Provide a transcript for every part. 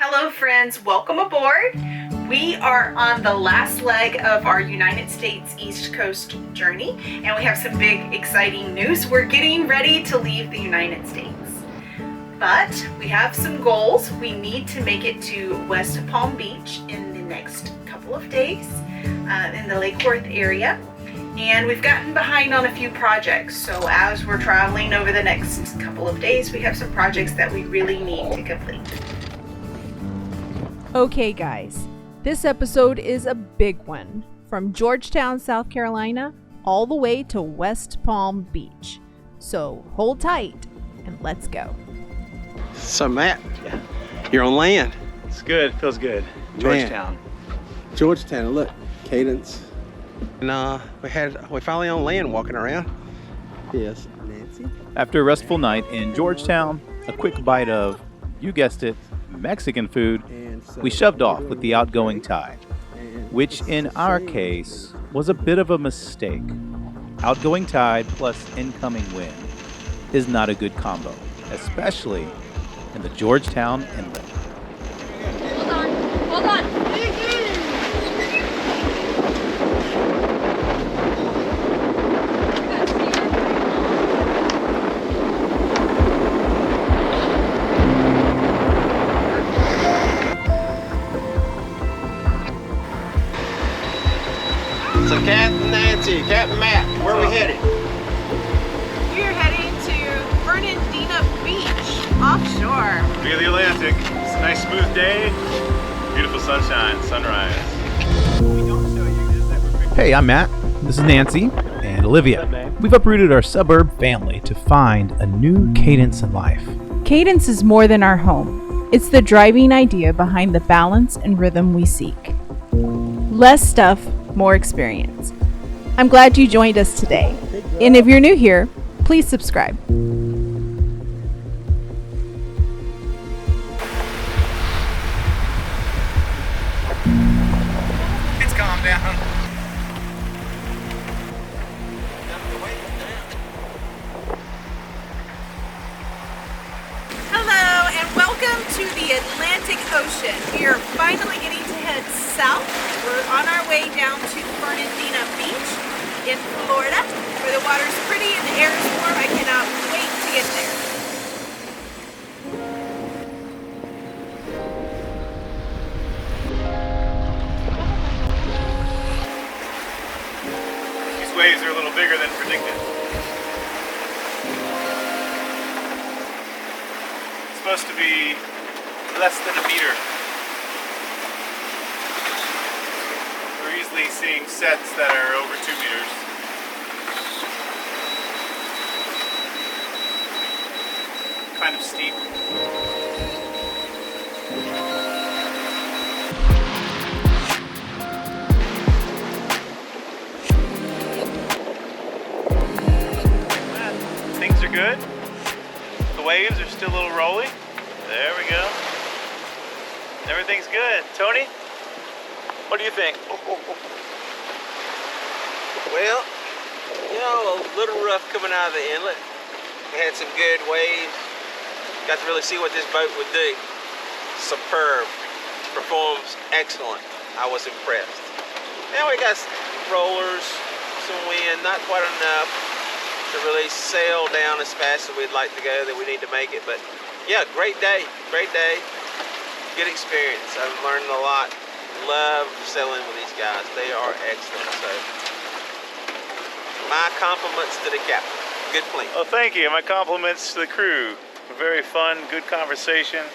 Hello friends, welcome aboard. We are on the last leg of our United States East Coast journey, and we have some big exciting news. We're getting ready to leave the United States. But we have some goals. We need to make it to West Palm Beach in the next couple of days in the Lake Worth area. And we've gotten behind on a few projects. So as we're traveling over the next couple of days, we have some projects that we really need to complete. Okay guys, this episode is a big one. From Georgetown, South Carolina, all the way to West Palm Beach. So hold tight and let's go. So Matt, you're on land. It's good, feels good. Georgetown. Georgetown, look, Cadence. And we're finally on land walking around. Yes, Nancy. After a restful night in Georgetown, a quick bite of, you guessed it, Mexican food, we shoved off with the outgoing tide, which in our case was a bit of a mistake. Outgoing tide plus incoming wind is not a good combo, especially in the Georgetown Inlet. Hold on. So Captain Nancy, Captain Matt, where are we headed? We're heading to Fernandina Beach, offshore. Look at the Atlantic. It's a nice smooth day. Beautiful sunshine, sunrise. Hey, I'm Matt. This is Nancy and Olivia. We've uprooted our suburb family to find a new cadence in life. Cadence is more than our home. It's the driving idea behind the balance and rhythm we seek. Less stuff, more experience. I'm glad you joined us today. And if you're new here, please subscribe. It's calmed down. Hello and welcome to the Atlantic Ocean. We are finally getting to head south. We're on our way down to Fernandina Beach in Florida, where the water's pretty and the air is warm. I cannot wait to get there. These waves are a little bigger than predicted. It's supposed to be less than a meter. We're easily seeing sets that are over 2 meters. Kind of steep. Things are good. The waves are still a little rolly. There we go. Everything's good. Tony, what do you think? Well, a little rough coming out of the inlet. We had some good waves. Got to really see what this boat would do. Superb. Performs excellent. I was impressed. Now we got rollers, some wind, not quite enough to really sail down as fast as we'd like to go, that we need to make it. But yeah, great day. Good experience. I've learned a lot. Love sailing with these guys. They are excellent. So my compliments to the captain. Good fleet. Well, thank you. My compliments to the crew. Very fun, good conversation.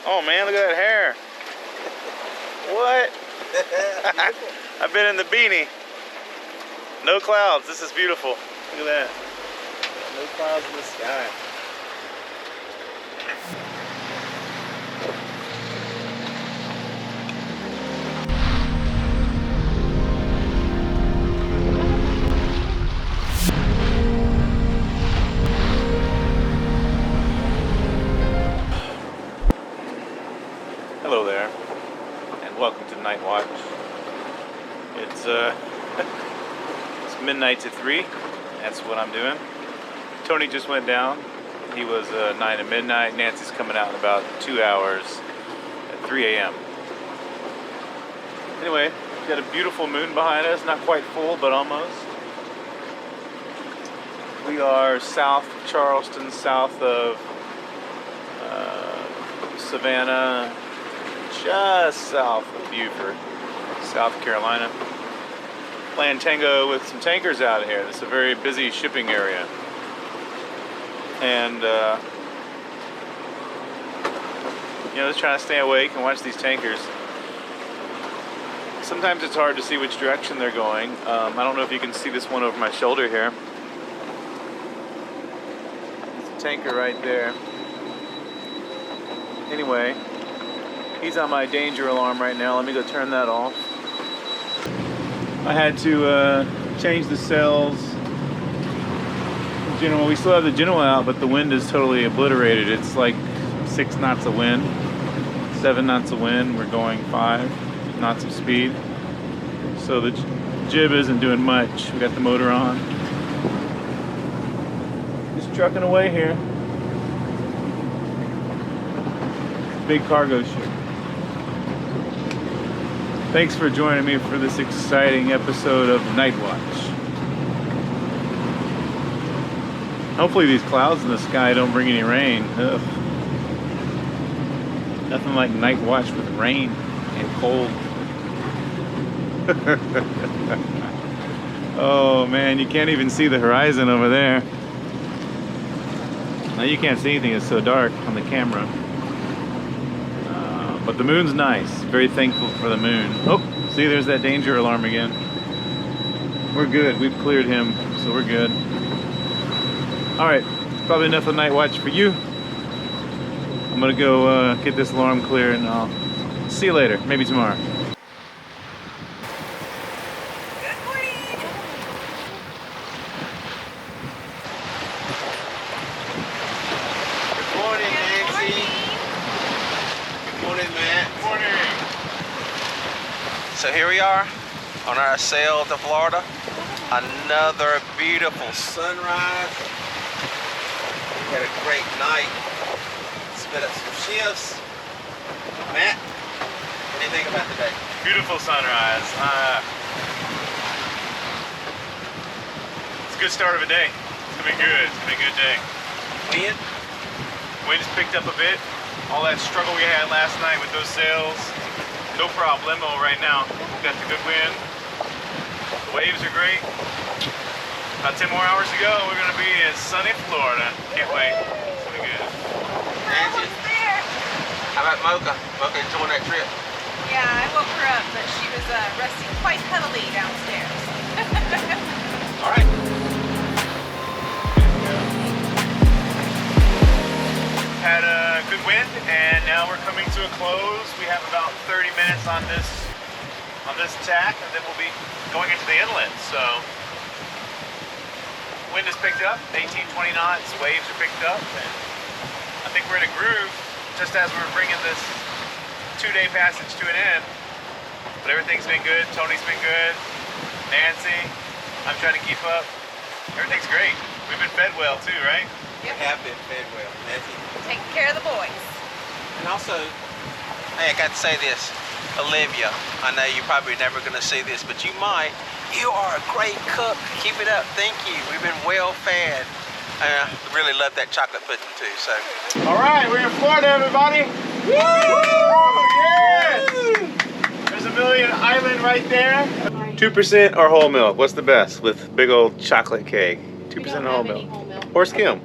Oh man, look at that hair. What? I've been in the beanie. No clouds. This is beautiful. Look at that. No clouds in the sky. Hello there, and welcome to Night Watch. It's midnight to 3. That's what I'm doing. Tony just went down. He was 9 to midnight. Nancy's coming out in about 2 hours. 3 a.m. Anyway, we've got a beautiful moon behind us, not quite full, but almost. We are south of Charleston, south of Savannah, just south of Beaufort, South Carolina. Playing tango with some tankers out here. This is a very busy shipping area. And, just trying to stay awake and watch these tankers. Sometimes it's hard to see which direction they're going. I don't know if you can see this one over my shoulder here. There's a tanker right there. Anyway, he's on my danger alarm right now. Let me go turn that off. I had to change the sails. Genoa, we still have the Genoa out, but the wind is totally obliterated. It's like 6 knots of wind, 7 knots of wind. We're going 5 knots of speed. So the jib isn't doing much. We got the motor on. Just trucking away here. Big cargo ship. Thanks for joining me for this exciting episode of Night Watch. Hopefully these clouds in the sky don't bring any rain. Ugh. Nothing like night watch with rain and cold. Oh man, you can't even see the horizon over there. Now you can't see anything, it's so dark on the camera. But the moon's nice. Very thankful for the moon. Oh, see, there's that danger alarm again. We're good. We've cleared him, so we're good. All right, probably enough of night watch for you. I'm gonna go get this alarm clear, and I'll see you later. Maybe tomorrow. Good morning. Good morning, Nancy. Good morning, Matt. Good morning. So here we are on our sail to Florida. Another beautiful sunrise. We had a great night. Split up some shifts. Matt, what do you think about today? Beautiful sunrise. It's a good start of a day. It's gonna be good. It's gonna be a good day. Wind? Wind just picked up a bit. All that struggle we had last night with those sails, no problemo right now. We've got the good wind. The waves are great. About 10 more hours to go, we're gonna be in sunny Florida. Can't wait. It's gonna be good. Nancy? There. How about Mocha? Mocha enjoying that trip? Yeah, I woke her up, but she was resting quite heavily downstairs. All right. Had a good wind, and now we're coming to a close. We have about 30 minutes on this tack, and then we'll be going into the inlet. So wind has picked up, 18-20 knots. Waves are picked up, and I think we're in a groove just as we're bringing this 2-day passage to an end. But everything's been good. Tony's been good. Nancy, I'm trying to keep up. Everything's great. We've been fed well too, right? You have been fed well, Nancy. Taking care of the boys. And also, hey, I got to say this. Olivia, I know you're probably never going to see this, but you might. You are a great cook. Keep it up. Thank you. We've been well fed. I really love that chocolate pudding too. So. All right, we're in Florida, everybody. Woo! Yes! There's Amelia Island right there. 2% or whole milk? What's the best with big old chocolate cake? 2% or whole milk? Or skim?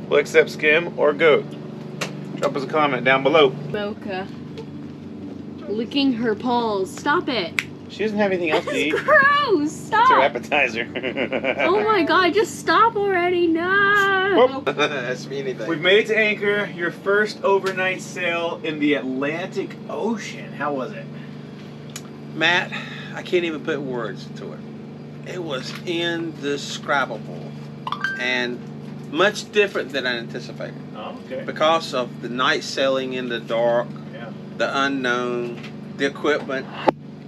We'll accept skim or goat. Drop us a comment down below. Mocha. Licking her paws. Stop it. She doesn't have anything else to eat. Gross. Stop. It's her appetizer. Oh my god, just stop already. No. That's me anything. We've made it to anchor. Your first overnight sail in the Atlantic Ocean. How was it? Matt, I can't even put words to it. It was indescribable and much different than I anticipated. Oh, okay. Because of the night sailing in the dark, the unknown, the equipment.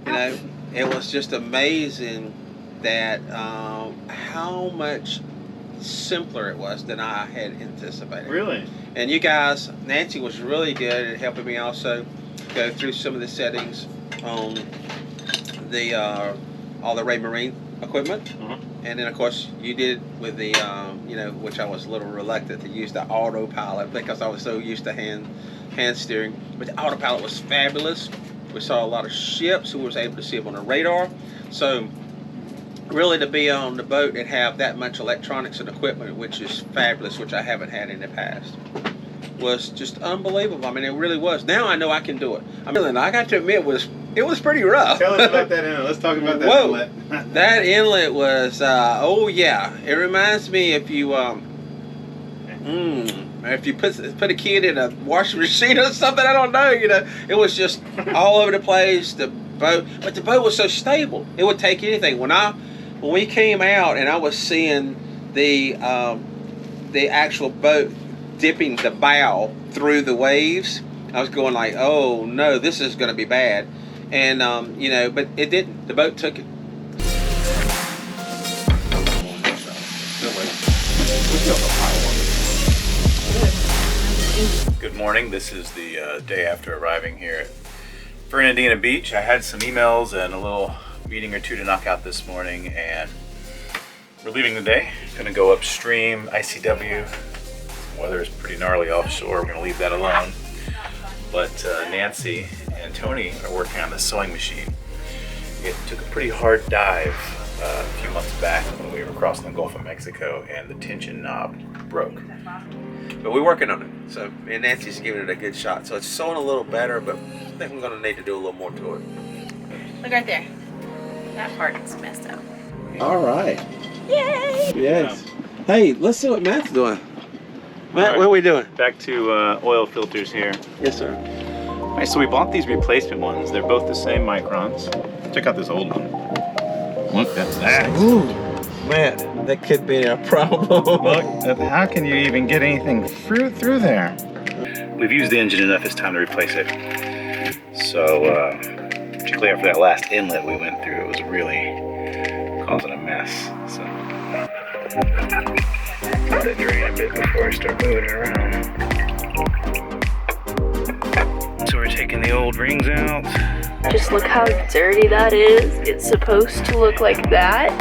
You know, it was just amazing that how much simpler it was than I had anticipated. Really? And you guys, Nancy was really good at helping me also. go through some of the settings on the all the Ray Marine equipment. And then of course you did with the you know, which I was a little reluctant to use the autopilot because I was so used to hand steering. But the autopilot was fabulous. We saw a lot of ships, we was able to see them on the radar. So really, to be on the boat and have that much electronics and equipment, which is fabulous, which I haven't had in the past, was just unbelievable. I mean, it really was. Now I know I can do it. I mean, I got to admit, it was pretty rough. Tell us about that inlet. Let's talk about that inlet. That inlet was, oh yeah, it reminds me if you put a kid in a washing machine or something, I don't know, you know, it was just all over the place. The boat, but the boat was so stable, it would take anything. When we came out and I was seeing the actual boat dipping the bow through the waves, I was going like, oh no, this is going to be bad. And you know, but it didn't. The boat took it. Good morning. This is the day after arriving here at Fernandina Beach. I had some emails and a little meeting or two to knock out this morning, and we're leaving the day. Going to go upstream, ICW. Weather is pretty gnarly offshore. We're going to leave that alone. But Nancy and Tony are working on the sewing machine. It took a pretty hard dive a few months back when we were crossing the Gulf of Mexico, and the tension knob broke. But we're working on it. So me and Nancy's giving it a good shot. So it's sewing a little better, but I think we're going to need to do a little more to it. Look right there. That part is messed up. All right. Yay! Yes. Hey, let's see what Matt's doing. Matt, right. What are we doing? Back to oil filters here. Yes, sir. All right, so we bought these replacement ones. They're both the same microns. Check out this old one. Look at that. Ooh, man, that could be a problem. Look, how can you even get anything through there? We've used the engine enough, it's time to replace it. So, particularly after that last inlet we went through, it was really causing a mess. So, let it drain a bit before I start moving it around. So we're taking the old rings out. Just look how dirty that is. It's supposed to look like that,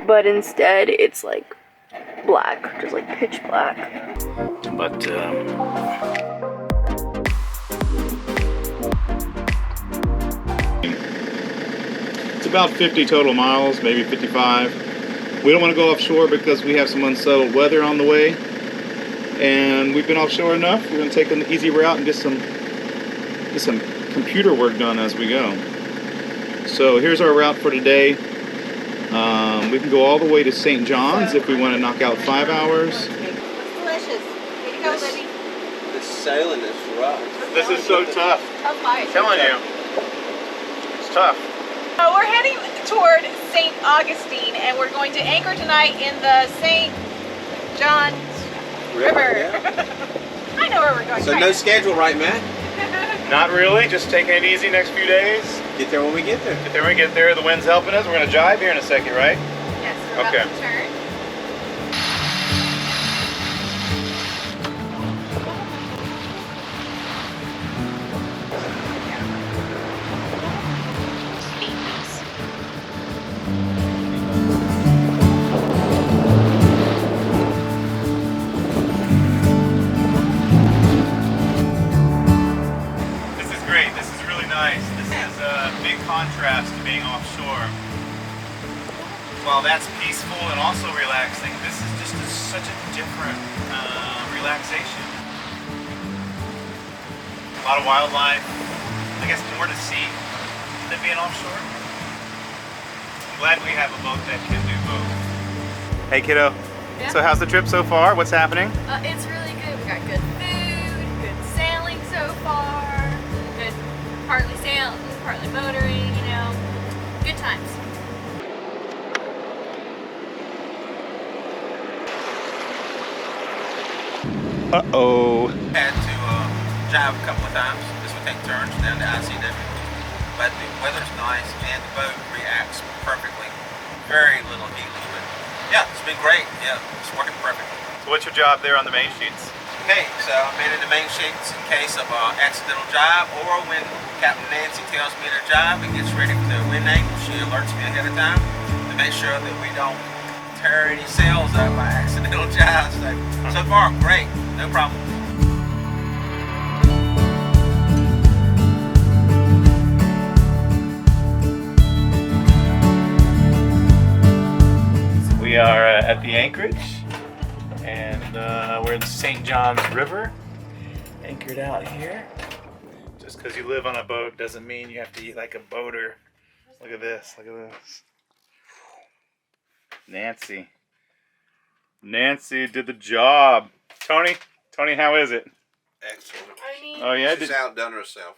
but instead it's like black, just like pitch black. But it's about 50 total miles, maybe 55. We don't want to go offshore because we have some unsettled weather on the way, and we've been offshore enough. We're going to take an easy route and get some computer work done as we go. So here's our route for today. We can go all the way to St. John's if we want to knock out 5 hours. Looks delicious. Way to go, Libby. This sailing is rough. This is so tough. Tough life. I'm telling you, it's tough. So we're heading toward St. Augustine, and we're going to anchor tonight in the St. John's River. Yeah. I know where we're going. So no schedule, right, Matt? Not really, just taking it easy next few days. Get there when we get there. Get there when we get there. The wind's helping us. We're going to jibe here in a second, right? Yes, we're about Okay. to turn. This is great. This is really nice. This is a big contrast to being offshore. While that's peaceful and also relaxing, this is just such a different relaxation. A lot of wildlife. I guess more to see than being offshore. I'm glad we have a boat that can do both. Hey kiddo. Yeah? So how's the trip so far? What's happening? It's really good. We got good food, good sailing so far, good partly sailing, partly motoring, you know, good times. Uh-oh. Had to jive a couple of times. This would take turns down to ICW. But the weather's nice and the boat reacts perfectly. Very little heat, but yeah, it's been great. Yeah, it's working perfectly. So what's your job there on the main sheets? Okay, so I'm in the main shakes in case of an accidental jibe, or when Captain Nancy tells me to jibe and gets ready for the wind angle, she alerts me ahead of time to make sure that we don't tear any sails up by accidental jibes. So far, great, no problem. We are at the anchorage, and we're in the St. John's River, anchored out here. Just because you live on a boat doesn't mean you have to eat like a boater. Look at this, look at this. Nancy did the job. Tony, how is it? Excellent. I mean, Oh yeah, She's outdone herself.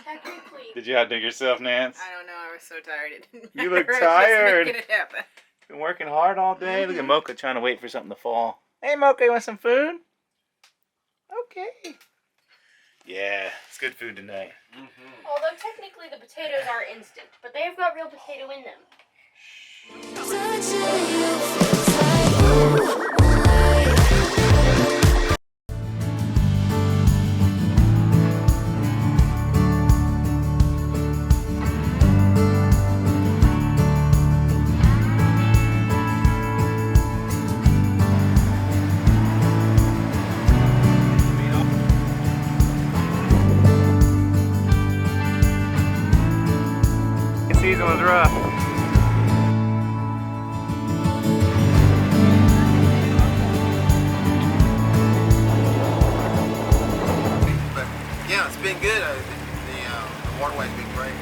technically. did you outdig yourself, Nance? I don't know. I was so tired. It didn't You matter. look I was tired. Just making it happen. Been working hard all day. Look at Mocha trying to wait for something to fall. Hey Mocha, you want some food? Okay. Yeah, it's good food tonight. Although technically the potatoes are instant, but they've got real potato in them. The season was rough. But yeah, it's been good. The waterway's been great.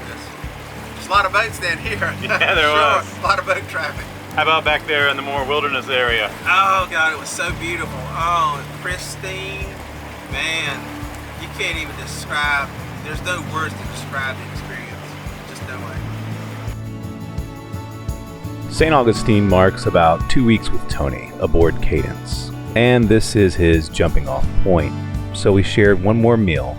There's a lot of boats down here. Yeah, there was. A lot of boat traffic. How about back there in the more wilderness area? Oh God, it was so beautiful. Oh, pristine. Man, you can't even describe, there's no words to describe the experience. Just no way. St. Augustine marks about 2 weeks with Tony aboard Cadence, and this is his jumping off point. So we shared one more meal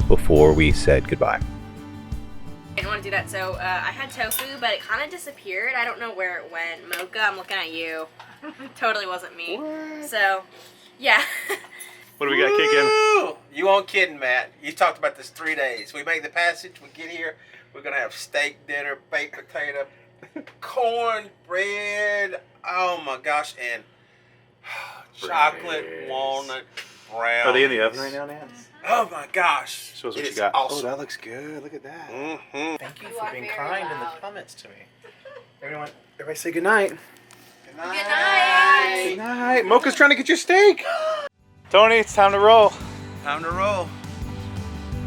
before we said goodbye. I didn't want to do that, so I had tofu, but it kind of disappeared. I don't know where it went. Mocha, I'm looking at you. Totally wasn't me. What? So, yeah. What do we got kicking? Woo! You aren't kidding, Matt. You talked about this 3 days. We make the passage, we get here, we're gonna have steak dinner, baked potato, corn, bread, oh my gosh, and chocolate, walnut, brown. Are they in the oven right now, Nance? Oh my gosh. Show us what It you is got. awesome. Oh, that looks good. Look at that. Mm-hmm. Thank you You for are being very kind in the loud. comments to me. Everybody say good night. Good Good night. Good night. Mocha's trying to get your steak. Tony, it's time to roll. Time to roll.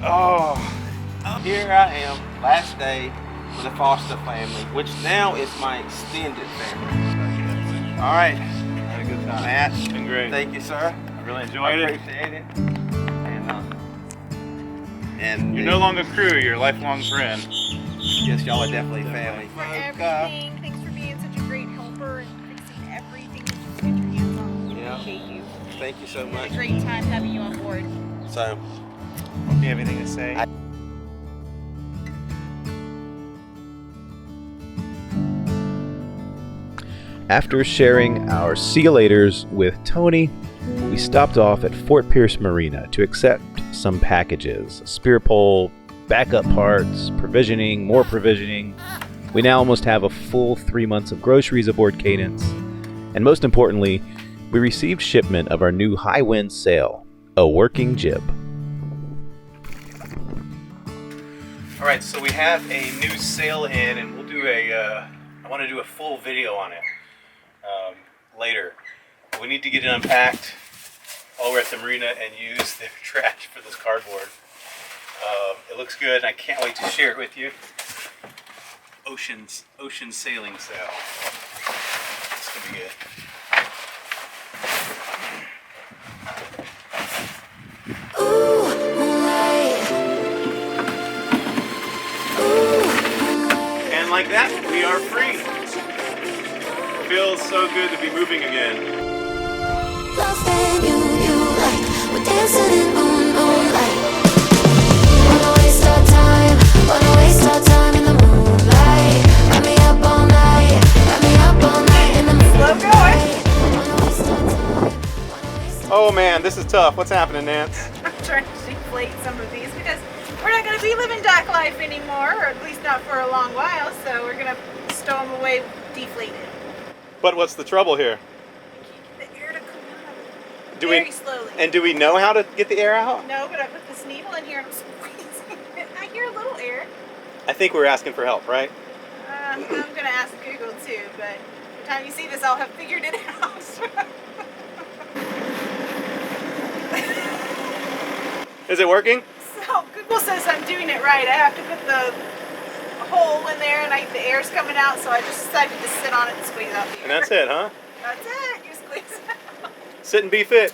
Oh, Here I am, last day with the Foster family, which now is my extended family. All right. had a good time. Matt, It's been great. thank you, sir. I really I enjoyed it. appreciate it. And You're no longer crew, you're a lifelong friend. yes, y'all are definitely family. For everything. Thanks for being such a great helper and fixing everything that you can get your hands on. We Yeah. appreciate you. Thank you so It's been much. a great time having you on board. So, Do you have anything to say? After sharing our see you laters with Tony, we stopped off at Fort Pierce Marina to accept some packages, a spear pole, backup parts, provisioning, more provisioning. We now almost have a full 3 months of groceries aboard Cadence, and most importantly, we received shipment of our new high wind sail, a working jib. All right, so we have a new sail in, and we'll do I want to do a full video on it later. We need to get it unpacked while we're at the marina and use their trash for this cardboard. It looks good, and I can't wait to share it with you. Ocean sailing sail. It's gonna be good. And like that, we are free. Feels so good to be moving again. Lost and you like we're dancing in moonlight. Wanna waste our time in the moonlight. Wrap me up all night in the moonlight. Wanna waste our time. Oh Oh man, this is tough. What's happening, Nance? I'm trying to deflate some of these because we're not going to be living dock life anymore, or at least not for a long while, so we're going to stow them away deflated. But what's the trouble here? Keep the air to come out Do very slowly. And do we know how to get the air out? No, but I put this needle in here and I'm squeezing it. I hear a little air. I think we're asking for help, right? I'm going to ask Google too, but by the time you see this, I'll have figured it out. Is it working? So Google says I'm doing it right. I have to put the hole in there and the air's coming out, so I just decided to sit on it and squeeze out the air. And that's it, huh? That's it. You squeeze it out. Sit and be fit.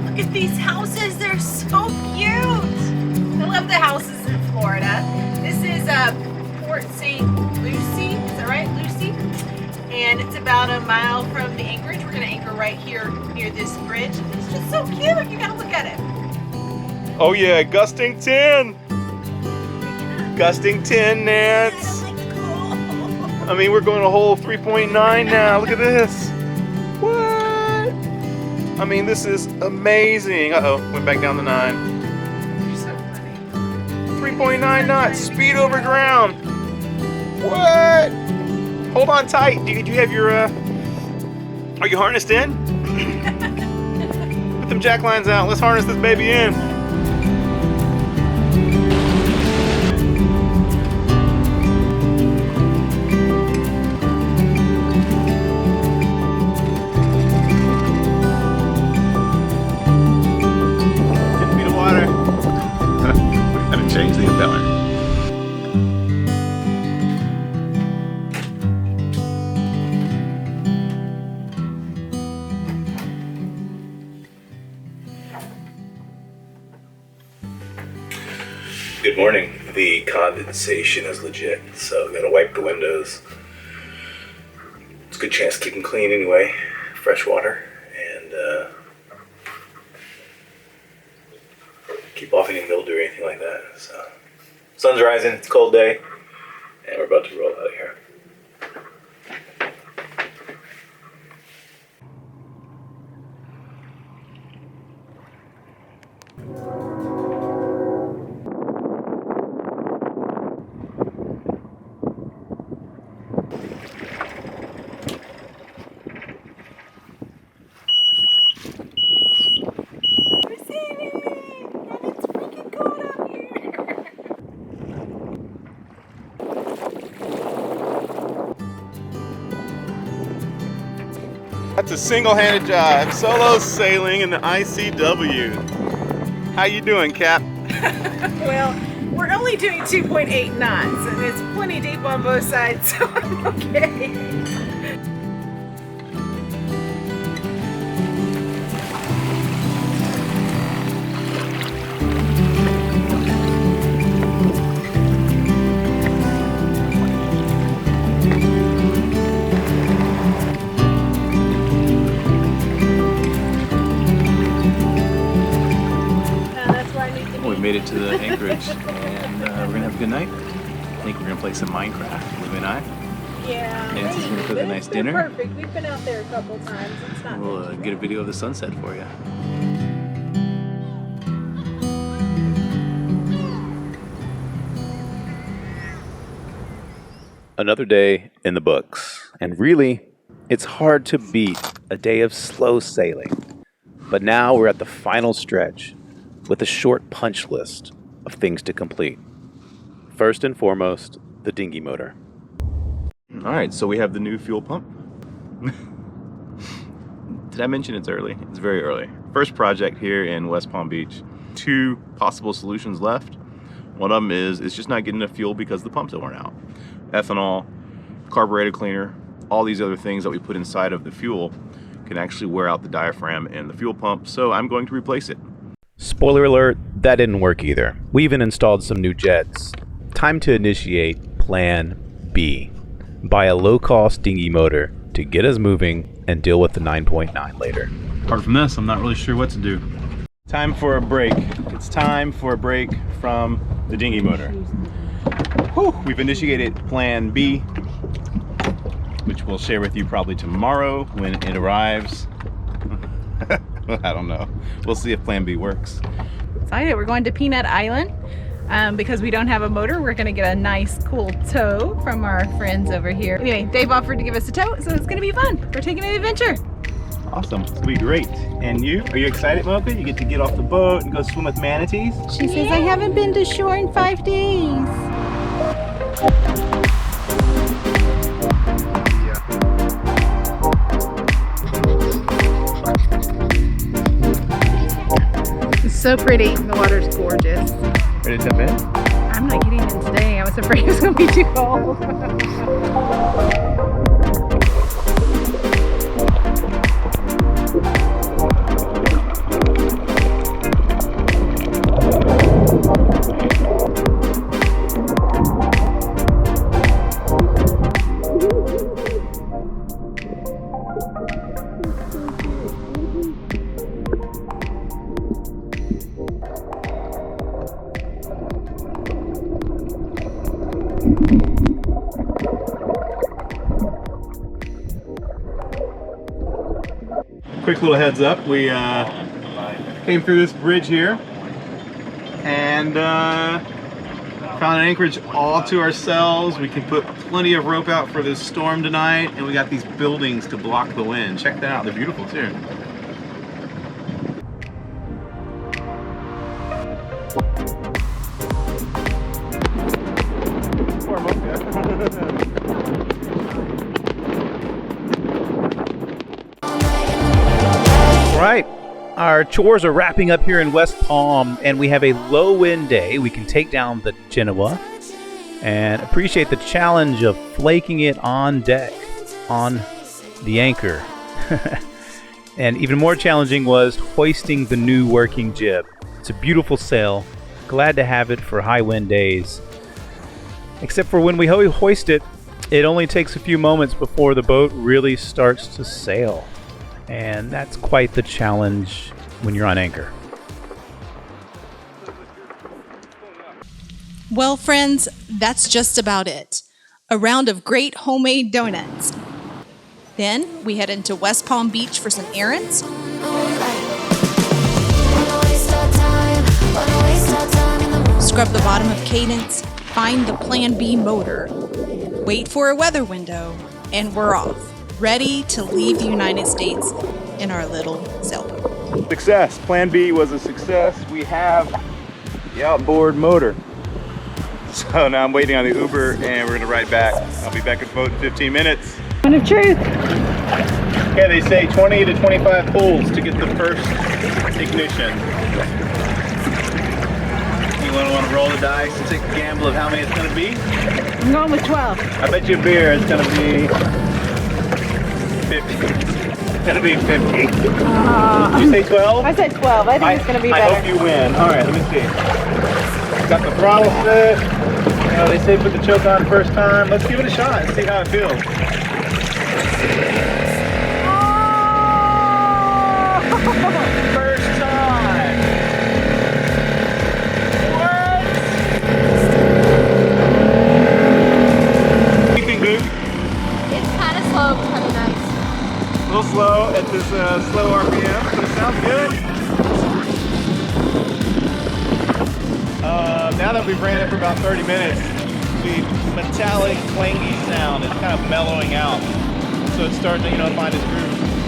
Look at these houses. They're so cute. I love the houses in Florida. This is Port St. Lucie. Is that right? Lucie? And it's about a mile from the anchorage. We're going to anchor right here near this bridge. It's just so cute. You got to look at it. Oh yeah, gusting 10. Gusting 10, Nance. I mean, we're going a whole 3.9 now. Look at this. What? I mean, this is amazing. Uh-oh, went back down to 9. You're so funny. 3.9 knots, speed over ground. What? Hold on tight. Do you have your, are you harnessed in? Put them jack lines out. Let's harness this baby in. Change the impeller. Good morning. The condensation is legit, so I'm gonna wipe the windows. It's a good chance to keep them clean anyway. Fresh water, and keep off any mildew or anything like that. So, sun's rising, it's a cold day, and we're about to roll out of here. That's a single-handed job. Solo sailing in the ICW. How you doing, Cap? Well, we're only doing 2.8 knots, and it's plenty deep on both sides, so I'm okay. Made it to the anchorage, and we're gonna have a good night. I think we're gonna play some Minecraft, Lou and I. Yeah. Nancy's gonna cook a nice dinner. Perfect. We've been out there a couple times. It's not. We'll get a video of the sunset for you. Another day in the books, and really, it's hard to beat a day of slow sailing. But now we're at the final stretch, with a short punch list of things to complete. First and foremost, the dinghy motor. All right, so we have the new fuel pump. Did I mention it's early? It's very early. First project here in West Palm Beach. 2 possible solutions left. One of them is it's just not getting enough fuel because the pumps are worn out. Ethanol, carburetor cleaner, all these other things that we put inside of the fuel can actually wear out the diaphragm and the fuel pump, so I'm going to replace it. Spoiler alert, that didn't work either. We even installed some new jets. Time to initiate Plan B. Buy a low-cost dinghy motor to get us moving and deal with the 9.9 later. Apart from this, I'm not really sure what to do. Time for a break. It's time for a break from the dinghy motor. Whew, we've initiated Plan B. which we'll share with you probably tomorrow when it arrives. I don't know. We'll see if Plan B works. Excited. We're going to Peanut Island. Because we don't have a motor, we're going to get a nice cool tow from our friends over here. Anyway, Dave offered to give us a tow, so it's going to be fun. We're taking an adventure. Awesome. It's going to be great. And you? Are you excited, Mocha? You get to get off the boat and go swim with manatees? She says, I haven't been to shore in 5 days. It's so pretty. The water's gorgeous. Ready to jump in? I'm not getting in today. I was afraid it was going to be too cold. Quick little heads up, we came through this bridge here and found an anchorage all to ourselves. We can put plenty of rope out for this storm tonight, and we got these buildings to block the wind. Check that out, they're beautiful too. Right, our chores are wrapping up here in West Palm, and we have a low wind day. We can take down the Genoa and appreciate the challenge of flaking it on deck on the anchor. And even more challenging was hoisting the new working jib. It's a beautiful sail. Glad to have it for high wind days. Except for when we hoist it, it only takes a few moments before the boat really starts to sail. And that's quite the challenge when you're on anchor. Well, friends, that's just about it. A round of great homemade donuts. Then we head into West Palm Beach for some errands. Scrub the bottom of Cadence, find the Plan B motor, wait for a weather window, and we're off. Ready to leave the United States in our little sailboat. Success. Plan B was a success. We have the outboard motor. So now I'm waiting on the Uber and we're gonna ride back. I'll be back at the boat in 15 minutes. Moment of truth. Okay, they say 20 to 25 pulls to get the first ignition. Anyone want to roll the dice and take a gamble of how many it's gonna be? I'm going with 12. I bet you a beer it's gonna be 50. It's gonna be 50. Did you say 12? I said 12. I think it's going to be better. I hope you win. All right, let me see. Got the throttle set. You know, they say put the choke on first time. Let's give it a shot and see how it feels. First time. What? What do you think, dude? It's kind of slow, but kind of nice. A little slow at this slow RPM, but it sounds good. Now that we've ran it for about 30 minutes, the metallic, clangy sound is kind of mellowing out. So it's starting to, find its groove.